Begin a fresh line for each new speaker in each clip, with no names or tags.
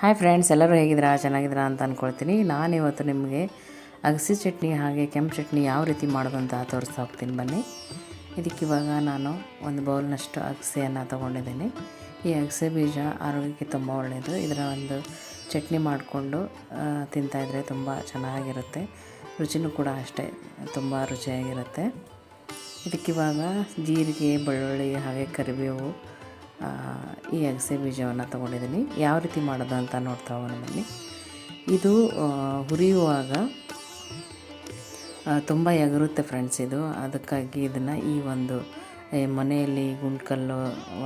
Hi friends, ಎಲ್ಲರೂ ಹೇಗಿದ್ದೀರಾ? ಚೆನ್ನಾಗಿದ್ದೀರಾ ಅಂತ ಅಂದ್ಕೊಳ್ತೀನಿ. ನಾನಿವತ್ತು ನಿಮಗೆ ಅಗಸೆ ಚಟ್ನಿ ಹಾಗೆ ಕೆಂಪು ಚಟ್ನಿ ಯಾವ ರೀತಿ ಮಾಡೋದು ಅಂತ ತೋರಿಸ್ತಾ ಹೋಗ್ತೀನಿ. ಬನ್ನಿ. ಇದಕ್ಕಿವಾಗ ನಾನು ಒಂದು ಬೌಲ್ನಷ್ಟು ಅಗಸೆಯನ್ನು ತೊಗೊಂಡಿದ್ದೀನಿ. ಈ ಅಗಸೆ ಬೀಜ ಆರೋಗ್ಯಕ್ಕೆ ತುಂಬ ಒಳ್ಳೆಯದು. ಇದರ ಒಂದು ಚಟ್ನಿ ಮಾಡಿಕೊಂಡು ತಿಂತಾಯಿದ್ರೆ ತುಂಬ ಚೆನ್ನಾಗಿರುತ್ತೆ. ರುಚಿನೂ ಕೂಡ ಅಷ್ಟೇ ತುಂಬ ರುಚಿಯಾಗಿರುತ್ತೆ. ಇದಕ್ಕಿವಾಗ ಜೀರಿಗೆ, ಬೆಳ್ಳುಳ್ಳಿ ಹಾಗೆ ಕರಿಬೇವು, ಈ ಅಗಸೆ ಬೀಜವನ್ನು ತೊಗೊಂಡಿದ್ದೀನಿ. ಯಾವ ರೀತಿ ಮಾಡೋದು ಅಂತ ನೋಡ್ತಾ ಹೋಗೋಣ ಬನ್ನಿ. ಇದು ಹುರಿಯುವಾಗ ತುಂಬ ಎಗರುತ್ತೆ ಫ್ರೆಂಡ್ಸ್. ಇದು ಅದಕ್ಕಾಗಿ ಇದನ್ನು ಈ ಒಂದು ಮನೆಯಲ್ಲಿ ಗುಂಡ್ಕಲ್ಲು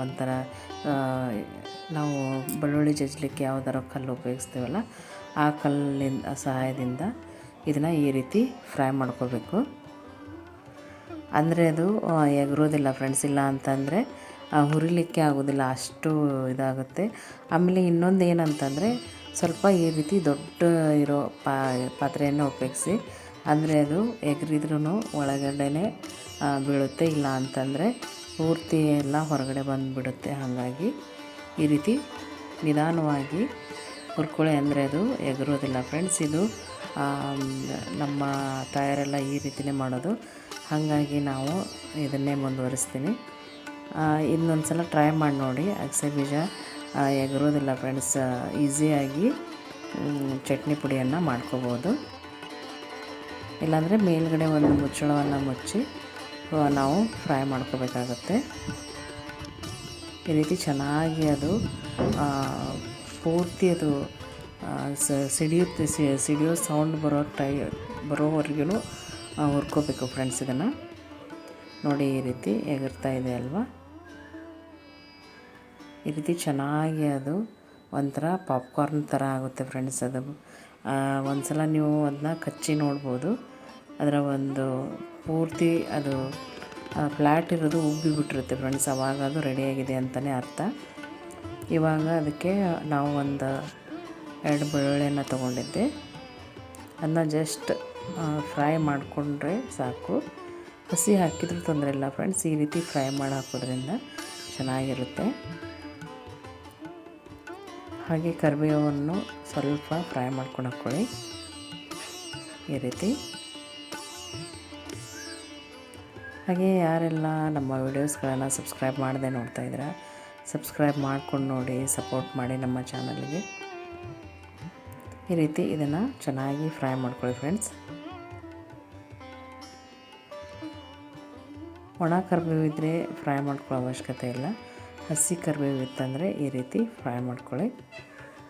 ಒಂಥರ ನಾವು ಬೆಳ್ಳುಳ್ಳಿ ಜಜ್ಲಿಕ್ಕೆ ಯಾವುದಾರ ಕಲ್ಲು ಉಪಯೋಗಿಸ್ತೀವಲ್ಲ, ಆ ಕಲ್ಲಿನ ಸಹಾಯದಿಂದ ಇದನ್ನು ಈ ರೀತಿ ಫ್ರೈ ಮಾಡ್ಕೋಬೇಕು. ಅಂದರೆ ಅದು ಎಗರೋದಿಲ್ಲ ಫ್ರೆಂಡ್ಸ್. ಇಲ್ಲ ಅಂತಂದರೆ ಹುರಿಲಿಕ್ಕೆ ಆಗೋದಿಲ್ಲ, ಅಷ್ಟು ಇದಾಗುತ್ತೆ. ಆಮೇಲೆ ಇನ್ನೊಂದು ಏನಂತಂದರೆ ಸ್ವಲ್ಪ ಈ ರೀತಿ ದೊಡ್ಡ ಇರೋ ಪಾತ್ರೆಯನ್ನು ಉಪಯೋಗಿಸಿ. ಅಂದರೆ ಅದು ಎಗರಿದ್ರೂ ಒಳಗಡೆನೇ ಬೀಳುತ್ತೆ. ಇಲ್ಲ ಅಂತಂದರೆ ಪೂರ್ತಿ ಎಲ್ಲ ಹೊರಗಡೆ ಬಂದುಬಿಡುತ್ತೆ. ಹಾಗಾಗಿ ಈ ರೀತಿ ನಿಧಾನವಾಗಿ ಹುರ್ಕೊಳ್ಳಿ, ಅಂದರೆ ಅದು ಎಗರೋದಿಲ್ಲ ಫ್ರೆಂಡ್ಸ್. ಇದು ನಮ್ಮ ತಾಯರೆಲ್ಲ ಈ ರೀತಿಯೇ ಮಾಡೋದು. ಹಾಗಾಗಿ ನಾವು ಇದನ್ನೇ ಮುಂದುವರಿಸ್ತೀನಿ. ಇನ್ನೊಂದು ಸಲ ಟ್ರೈ ಮಾಡಿ ನೋಡಿ. ಅಗಸೆ ಬೀಜ ಎಗರೋದಿಲ್ಲ ಫ್ರೆಂಡ್ಸ್. ಈಸಿಯಾಗಿ ಚಟ್ನಿ ಪುಡಿಯನ್ನು ಮಾಡ್ಕೋಬೋದು. ಇಲ್ಲಾಂದರೆ ಮೇಲ್ಗಡೆ ಒಂದು ಮುಚ್ಚಳವನ್ನು ಮುಚ್ಚಿ ನಾವು ಫ್ರೈ ಮಾಡ್ಕೋಬೇಕಾಗತ್ತೆ. ಈ ರೀತಿ ಚೆನ್ನಾಗಿ ಅದು ಪೂರ್ತಿ ಅದು ಸಿಡಿಯೋ ಸೌಂಡ್ ಬರೋವರೆಗೂ ಹುರ್ಕೋಬೇಕು ಫ್ರೆಂಡ್ಸ್. ಇದನ್ನು ನೋಡಿ, ಈ ರೀತಿ ಎಗರ್ತಾ ಇದೆ ಅಲ್ವಾ. ಈ ರೀತಿ ಚೆನ್ನಾಗಿ ಅದು ಒಂಥರ ಪಾಪ್ಕಾರ್ನ್ ಥರ ಆಗುತ್ತೆ ಫ್ರೆಂಡ್ಸ್. ಅದು ಒಂದು ಸಲ ನೀವು ಅದನ್ನ ಕಚ್ಚಿ ನೋಡ್ಬೋದು. ಅದರ ಒಂದು ಪೂರ್ತಿ ಅದು ಫ್ಲ್ಯಾಟ್ ಇರೋದು ಉಬ್ಬಿಬಿಟ್ಟಿರುತ್ತೆ ಫ್ರೆಂಡ್ಸ್. ಆವಾಗ ಅದು ರೆಡಿಯಾಗಿದೆ ಅಂತಲೇ ಅರ್ಥ. ಇವಾಗ ಅದಕ್ಕೆ ನಾವು ಒಂದು 2 ಬೆಳ್ಳುಳ್ಳಿಯನ್ನು ತೊಗೊಂಡಿದ್ದೆ. ಅದನ್ನ ಜಸ್ಟ್ ಫ್ರೈ ಮಾಡಿಕೊಂಡ್ರೆ ಸಾಕು. ಹಸಿ ಹಾಕಿದ್ರೂ ತೊಂದರೆ ಇಲ್ಲ ಫ್ರೆಂಡ್ಸ್. ಈ ರೀತಿ ಫ್ರೈ ಮಾಡಿ ಹಾಕೋದ್ರಿಂದ ಚೆನ್ನಾಗಿರುತ್ತೆ. ಹಾಗೆ ಕರಿಬೇವನ್ನು ಸ್ವಲ್ಪ ಫ್ರೈ ಮಾಡ್ಕೊಂಡು ಹಾಕ್ಕೊಳ್ಳಿ ಈ ರೀತಿ. ಹಾಗೆ ಯಾರೆಲ್ಲ ನಮ್ಮ ವೀಡಿಯೋಸ್ಗಳನ್ನು ಸಬ್ಸ್ಕ್ರೈಬ್ ಮಾಡದೆ ನೋಡ್ತಾ ಇದ್ದೀರಾ, ಸಬ್ಸ್ಕ್ರೈಬ್ ಮಾಡ್ಕೊಂಡು ನೋಡಿ, ಸಪೋರ್ಟ್ ಮಾಡಿ ನಮ್ಮ ಚಾನಲ್ಗೆ. ಈ ರೀತಿ ಇದನ್ನು ಚೆನ್ನಾಗಿ ಫ್ರೈ ಮಾಡ್ಕೊಳ್ಳಿ ಫ್ರೆಂಡ್ಸ್. ಒಣ ಕರಿಬೇವು ಇದ್ದರೆ ಫ್ರೈ ಮಾಡ್ಕೊಳ್ಳೋ ಅವಶ್ಯಕತೆ ಇಲ್ಲ. ಹಸಿ ಕರಿಬೇವು ಇತ್ತಂದರೆ ಈ ರೀತಿ ಫ್ರೈ ಮಾಡ್ಕೊಳ್ಳಿ.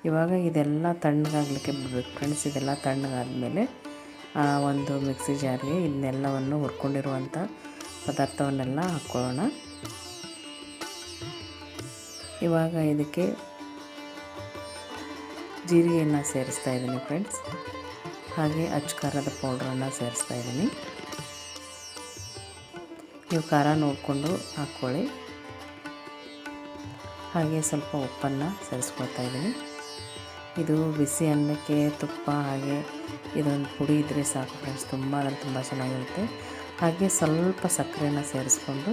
ಇವಾಗ ಇದೆಲ್ಲ ತಣ್ಣಗಾಗಲಿಕ್ಕೆ ಬಿಡಬೇಕು ಫ್ರೆಂಡ್ಸ್. ಇದೆಲ್ಲ ತಣ್ಣಗಾದಮೇಲೆ ಒಂದು ಮಿಕ್ಸಿ ಜಾರ್ಗೆ ಇದನ್ನೆಲ್ಲವನ್ನು ಹುರ್ಕೊಂಡಿರುವಂಥ ಪದಾರ್ಥವನ್ನೆಲ್ಲ ಹಾಕ್ಕೊಳ್ಳೋಣ. ಇವಾಗ ಇದಕ್ಕೆ ಜೀರಿಗೆಯನ್ನು ಸೇರಿಸ್ತಾ ಇದ್ದೀನಿ ಫ್ರೆಂಡ್ಸ್. ಹಾಗೆ ಅಚ್ಚ ಖಾರದ ಪೌಡ್ರನ್ನು ಸೇರಿಸ್ತಾ ಇದ್ದೀನಿ. ನೀವು ಖಾರ ನೋಡಿಕೊಂಡು ಹಾಕ್ಕೊಳ್ಳಿ. ಹಾಗೆ ಸ್ವಲ್ಪ ಉಪ್ಪನ್ನು ಸೇರಿಸ್ಕೊಳ್ತಾ ಇದ್ದೀನಿ. ಇದು ಬಿಸಿ ಅನ್ನಕ್ಕೆ ತುಪ್ಪ ಹಾಗೆ ಇದೊಂದು ಪುಡಿ ಇದ್ದರೆ ಸಾಕು ಫ್ರೆಂಡ್ಸ್. ತುಂಬ ಅಂದರೆ ತುಂಬ ಚೆನ್ನಾಗಿರುತ್ತೆ. ಹಾಗೆ ಸ್ವಲ್ಪ ಸಕ್ಕರೆನ ಸೇರಿಸ್ಕೊಂಡು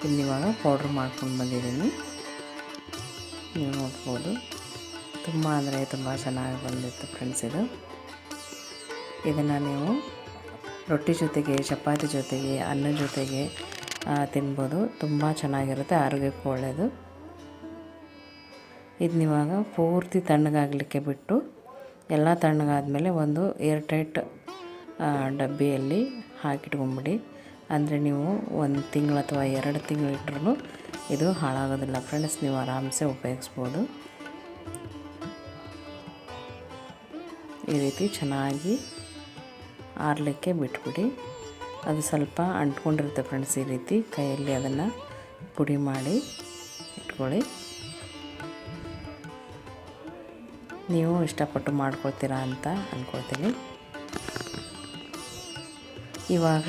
ಇಲ್ಲಿವಾಗ ಪೌಡ್ರ್ ಮಾಡ್ಕೊಂಡು ಬಂದಿದ್ದೀನಿ. ನೀವು ನೋಡ್ಬೋದು, ತುಂಬ ಅಂದರೆ ತುಂಬ ಚೆನ್ನಾಗಿ ಬಂದಿತ್ತು ಫ್ರೆಂಡ್ಸ್. ಇದನ್ನು ನೀವು ರೊಟ್ಟಿ ಜೊತೆಗೆ, ಚಪಾತಿ ಜೊತೆಗೆ, ಅನ್ನ ಜೊತೆಗೆ ತಿನ್ಬೋದು. ತುಂಬ ಚೆನ್ನಾಗಿರುತ್ತೆ, ಆರೋಗ್ಯಕ್ಕೂ ಒಳ್ಳೆಯದು. ಇದನ್ನಿವಾಗ ಪೂರ್ತಿ ತಣ್ಣಗಾಗಲಿಕ್ಕೆ ಬಿಟ್ಟು, ಎಲ್ಲ ತಣ್ಣಗಾದ್ಮೇಲೆ ಒಂದು ಏರ್ ಟೈಟ್ ಡಬ್ಬಿಯಲ್ಲಿ ಹಾಕಿಟ್ಕೊಂಬಿಡಿ. ಅಂದರೆ ನೀವು 1 ತಿಂಗಳು ಅಥವಾ 2 ತಿಂಗಳು ಇಟ್ಟರೂ ಇದು ಹಾಳಾಗೋದಿಲ್ಲ ಫ್ರೆಂಡ್ಸ್. ನೀವು ಆರಾಮ್ಸೆ ಉಪಯೋಗಿಸ್ಬೋದು. ಈ ರೀತಿ ಚೆನ್ನಾಗಿ ಆರಲಿಕ್ಕೆ ಬಿಟ್ಬಿಡಿ. ಅದು ಸ್ವಲ್ಪ ಅಂಟ್ಕೊಂಡಿರುತ್ತೆ ಫ್ರೆಂಡ್ಸ್. ಈ ರೀತಿ ಕೈಯಲ್ಲಿ ಅದನ್ನು ಪುಡಿ ಮಾಡಿ ಇಟ್ಕೊಳ್ಳಿ. ನೀವು ಇಷ್ಟಪಟ್ಟು ಮಾಡ್ಕೊಳ್ತೀರಾ ಅಂತ ಅಂದ್ಕೊಳ್ತೀನಿ. ಇವಾಗ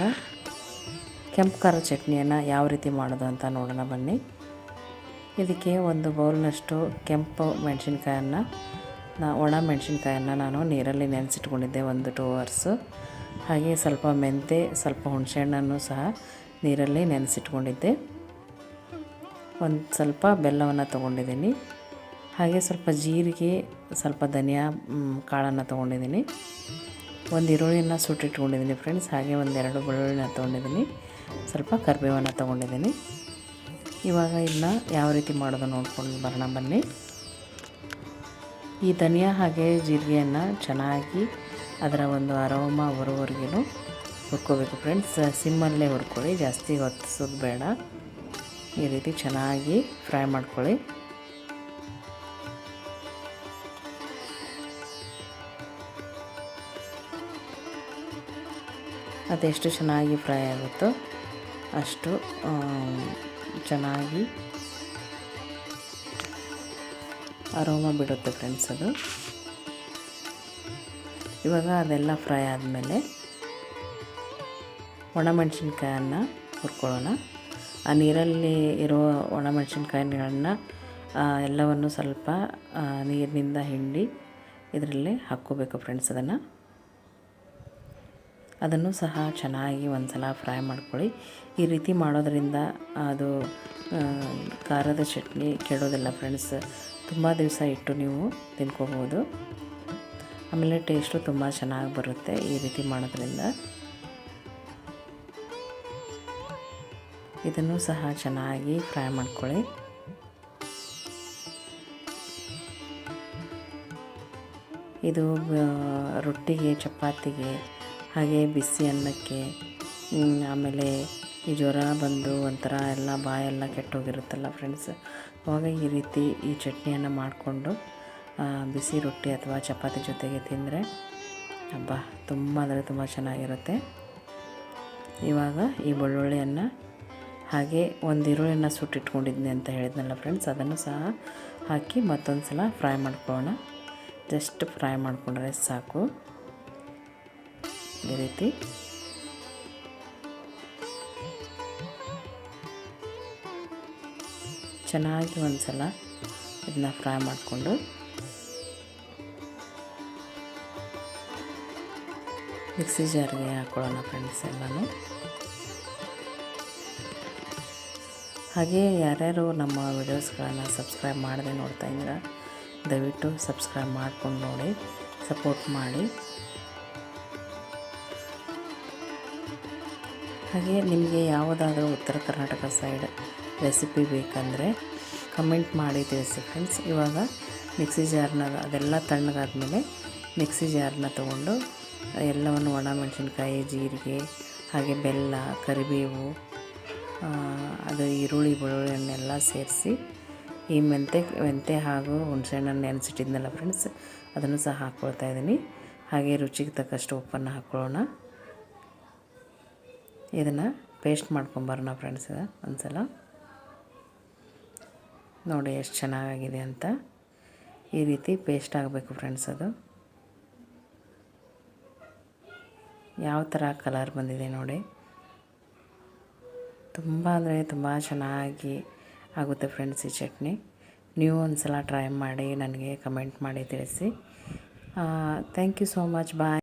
ಕೆಂಪು ಖಾರ ಚಟ್ನಿಯನ್ನು ಯಾವ ರೀತಿ ಮಾಡೋದು ಅಂತ ನೋಡೋಣ ಬನ್ನಿ. ಇದಕ್ಕೆ ಒಂದು ಬೌಲ್ನಷ್ಟು ಕೆಂಪು ಮೆಣಸಿನ್ಕಾಯನ್ನು, ಒಣ ಮೆಣಸಿನ್ಕಾಯನ್ನು ನಾನು ನೀರಲ್ಲಿ ನೆನೆಸಿಟ್ಕೊಂಡಿದ್ದೆ 1-2 ಅವರ್ಸು. ಹಾಗೆ ಸ್ವಲ್ಪ ಮೆಂತೆ, ಸ್ವಲ್ಪ ಹುಣಸೆಹಣ್ಣನ್ನು ಸಹ ನೀರಲ್ಲಿ ನೆನೆಸಿಟ್ಕೊಂಡಿದ್ದೆ. ಒಂದು ಸ್ವಲ್ಪ ಬೆಲ್ಲವನ್ನು ತೊಗೊಂಡಿದ್ದೀನಿ. ಹಾಗೆ ಸ್ವಲ್ಪ ಜೀರಿಗೆ, ಸ್ವಲ್ಪ ಧನಿಯಾ ಕಾಳನ್ನು ತೊಗೊಂಡಿದ್ದೀನಿ, ಒಂದು ಈರುಳ್ಳಿನ ಸುಟ್ಟಿಟ್ಕೊಂಡಿದ್ದೀನಿ ಫ್ರೆಂಡ್ಸ್. ಹಾಗೆ ಒಂದೆರಡು ಬೆಳ್ಳುಳ್ಳಿನ ತೊಗೊಂಡಿದ್ದೀನಿ, ಸ್ವಲ್ಪ ಕರಿಬೇವನ್ನು ತೊಗೊಂಡಿದ್ದೀನಿ. ಇವಾಗ ಇದನ್ನ ಯಾವ ರೀತಿ ಮಾಡೋದು ನೋಡ್ಕೊಂಡು ಬರೋಣ ಬನ್ನಿ. ಈ ಧನಿಯಾ ಹಾಗೆ ಜೀರಿಗೆಯನ್ನು ಚೆನ್ನಾಗಿ ಅದರ ಒಂದು ಅರೋಮಾ ಬರೋವರೆಗೂ ಹುರ್ಕೋಬೇಕು ಫ್ರೆಂಡ್ಸ್. ಸಿಮ್ಮಲ್ಲೇ ಹುರ್ಕೊಳ್ಳಿ, ಜಾಸ್ತಿ ಹೊತ್ತಿಸೋದು ಬೇಡ. ಈ ರೀತಿ ಚೆನ್ನಾಗಿ ಫ್ರೈ ಮಾಡ್ಕೊಳ್ಳಿ. ಅದೆಷ್ಟು ಚೆನ್ನಾಗಿ ಫ್ರೈ ಆಗುತ್ತೋ ಅಷ್ಟು ಚೆನ್ನಾಗಿ ಅರೋಮಾ ಬಿಡುತ್ತೆ ಫ್ರೆಂಡ್ಸ್ ಅದು. ಇವಾಗ ಅದೆಲ್ಲ ಫ್ರೈ ಆದಮೇಲೆ ಒಣಮೆಣಸಿನ್ಕಾಯನ್ನು ಹುರ್ಕೊಳ್ಳೋಣ. ಆ ನೀರಲ್ಲಿ ಇರೋ ಒಣಮೆಣಸಿನ್ಕಾಯಿಗಳನ್ನ ಎಲ್ಲವನ್ನು ಸ್ವಲ್ಪ ನೀರಿನಿಂದ ಹಿಂಡಿ ಇದರಲ್ಲಿ ಹಾಕ್ಕೋಬೇಕು ಫ್ರೆಂಡ್ಸ್. ಅದನ್ನು ಸಹ ಚೆನ್ನಾಗಿ ಒಂದು ಸಲ ಫ್ರೈ ಮಾಡ್ಕೊಳ್ಳಿ. ಈ ರೀತಿ ಮಾಡೋದರಿಂದ ಅದು ಖಾರದ ಚಟ್ನಿ ಕೆಡೋದಿಲ್ಲ ಫ್ರೆಂಡ್ಸ್. ತುಂಬ ದಿವಸ ಇಟ್ಟು ನೀವು ತಿನ್ಕೋಬೋದು. ಆಮೇಲೆ ಟೇಸ್ಟು ತುಂಬ ಚೆನ್ನಾಗಿ ಬರುತ್ತೆ ಈ ರೀತಿ ಮಾಡೋದ್ರಿಂದ. ಇದನ್ನು ಸಹ ಚೆನ್ನಾಗಿ ಫ್ರೈ ಮಾಡ್ಕೊಳ್ಳಿ. ಇದು ರೊಟ್ಟಿಗೆ, ಚಪಾತಿಗೆ, ಹಾಗೆ ಬಿಸಿ ಅನ್ನಕ್ಕೆ, ಆಮೇಲೆ ಈ ಜ್ವರ ಬಂದು ಒಂಥರ ಎಲ್ಲ ಬಾಯೆಲ್ಲ ಕೆಟ್ಟೋಗಿರುತ್ತಲ್ಲ ಫ್ರೆಂಡ್ಸ್, ಅವಾಗ ಈ ರೀತಿ ಈ ಚಟ್ನಿಯನ್ನು ಮಾಡಿಕೊಂಡು ಬಿಸಿ ರೊಟ್ಟಿ ಅಥವಾ ಚಪಾತಿ ಜೊತೆಗೆ ತಿಂದರೆ ಹಬ್ಬ ತುಂಬ ಅಂದರೆ ತುಂಬ ಚೆನ್ನಾಗಿರುತ್ತೆ. ಇವಾಗ ಈ ಬೆಳ್ಳುಳ್ಳಿಯನ್ನು ಹಾಗೆ ಒಂದು ಈರುಳ್ಳಿನ ಸುಟ್ಟಿಟ್ಕೊಂಡಿದ್ನಿ ಅಂತ ಹೇಳಿದ್ನಲ್ಲ ಫ್ರೆಂಡ್ಸ್, ಅದನ್ನು ಸಹ ಹಾಕಿ ಮತ್ತೊಂದು ಸಲ ಫ್ರೈ ಮಾಡ್ಕೊಳ್ಳೋಣ. ಜಸ್ಟ್ ಫ್ರೈ ಮಾಡಿಕೊಂಡ್ರೆ ಸಾಕು. ಈ ರೀತಿ ಚೆನ್ನಾಗಿ ಒಂದು ಸಲ ಇದನ್ನ ಫ್ರೈ ಮಾಡಿಕೊಂಡು ಮಿಕ್ಸಿ ಜಾರ್ಗೆ ಹಾಕ್ಕೊಳ್ಳೋಣ ಫ್ರೆಂಡ್ಸ್ ಎಲ್ಲನೂ. ಹಾಗೆ ಯಾರ್ಯಾರು ನಮ್ಮ ವಿಡಿಯೋಸ್ಗಳನ್ನು ಸಬ್ಸ್ಕ್ರೈಬ್ ಮಾಡದೆ ನೋಡ್ತಾ ಇದ್ದೀರಾ, ದಯವಿಟ್ಟು ಸಬ್ಸ್ಕ್ರೈಬ್ ಮಾಡ್ಕೊಂಡು ನೋಡಿ, ಸಪೋರ್ಟ್ ಮಾಡಿ. ಹಾಗೆ ನಿಮಗೆ ಯಾವುದಾದ್ರೂ ಉತ್ತರ ಕರ್ನಾಟಕ ಸೈಡ್ ರೆಸಿಪಿ ಬೇಕಂದರೆ ಕಮೆಂಟ್ ಮಾಡಿ ತಿಳಿಸಿ ಫ್ರೆಂಡ್ಸ್. ಇವಾಗ ಮಿಕ್ಸಿ ಜಾರ್ನ ಅದೆಲ್ಲ ತಣ್ಣಗಾದ್ಮೇಲೆ ಮಿಕ್ಸಿ ಜಾರನ್ನ ತೊಗೊಂಡು ಎಲ್ಲವನ್ನು ಒಣಮೆಣಸಿನ್ಕಾಯಿ, ಜೀರಿಗೆ, ಹಾಗೆ ಬೆಲ್ಲ, ಕರಿಬೇವು, ಅದು ಈರುಳ್ಳಿ, ಬೆಳ್ಳುಳ್ಳಿಯನ್ನೆಲ್ಲ ಸೇರಿಸಿ ಈ ಮೆಂತೆ ಹಾಗೂ ಹುಣಸೆಹಣ್ಣನ್ನು ನೆನೆಸಿಟ್ಟಿದ್ನಲ್ಲ ಫ್ರೆಂಡ್ಸ್, ಅದನ್ನು ಸಹ ಹಾಕ್ಕೊಳ್ತಾ ಇದ್ದೀನಿ. ಹಾಗೆ ರುಚಿಗೆ ತಕ್ಕಷ್ಟು ಉಪ್ಪನ್ನು ಹಾಕ್ಕೊಳ್ಳೋಣ. ಇದನ್ನು ಪೇಸ್ಟ್ ಮಾಡ್ಕೊಂಬರೋಣ ಫ್ರೆಂಡ್ಸ್ ಒಂದು ಸಲ. ನೋಡಿ ಎಷ್ಟು ಚೆನ್ನಾಗಿದೆ ಅಂತ. ಈ ರೀತಿ ಪೇಸ್ಟ್ ಆಗಬೇಕು ಫ್ರೆಂಡ್ಸ್. ಅದು ಯಾವ ಥರ ಕಲರ್ ಬಂದಿದೆ ನೋಡಿ. ತುಂಬ ಅಂದರೆ ತುಂಬ ಚೆನ್ನಾಗಿ ಆಗುತ್ತೆ ಫ್ರೆಂಡ್ಸ್ ಈ ಚಟ್ನಿ. ನೀವು ಒಂದು ಸಲ ಟ್ರೈ ಮಾಡಿ ನನಗೆ ಕಮೆಂಟ್ ಮಾಡಿ ತಿಳಿಸಿ. Thank you so much. Bye.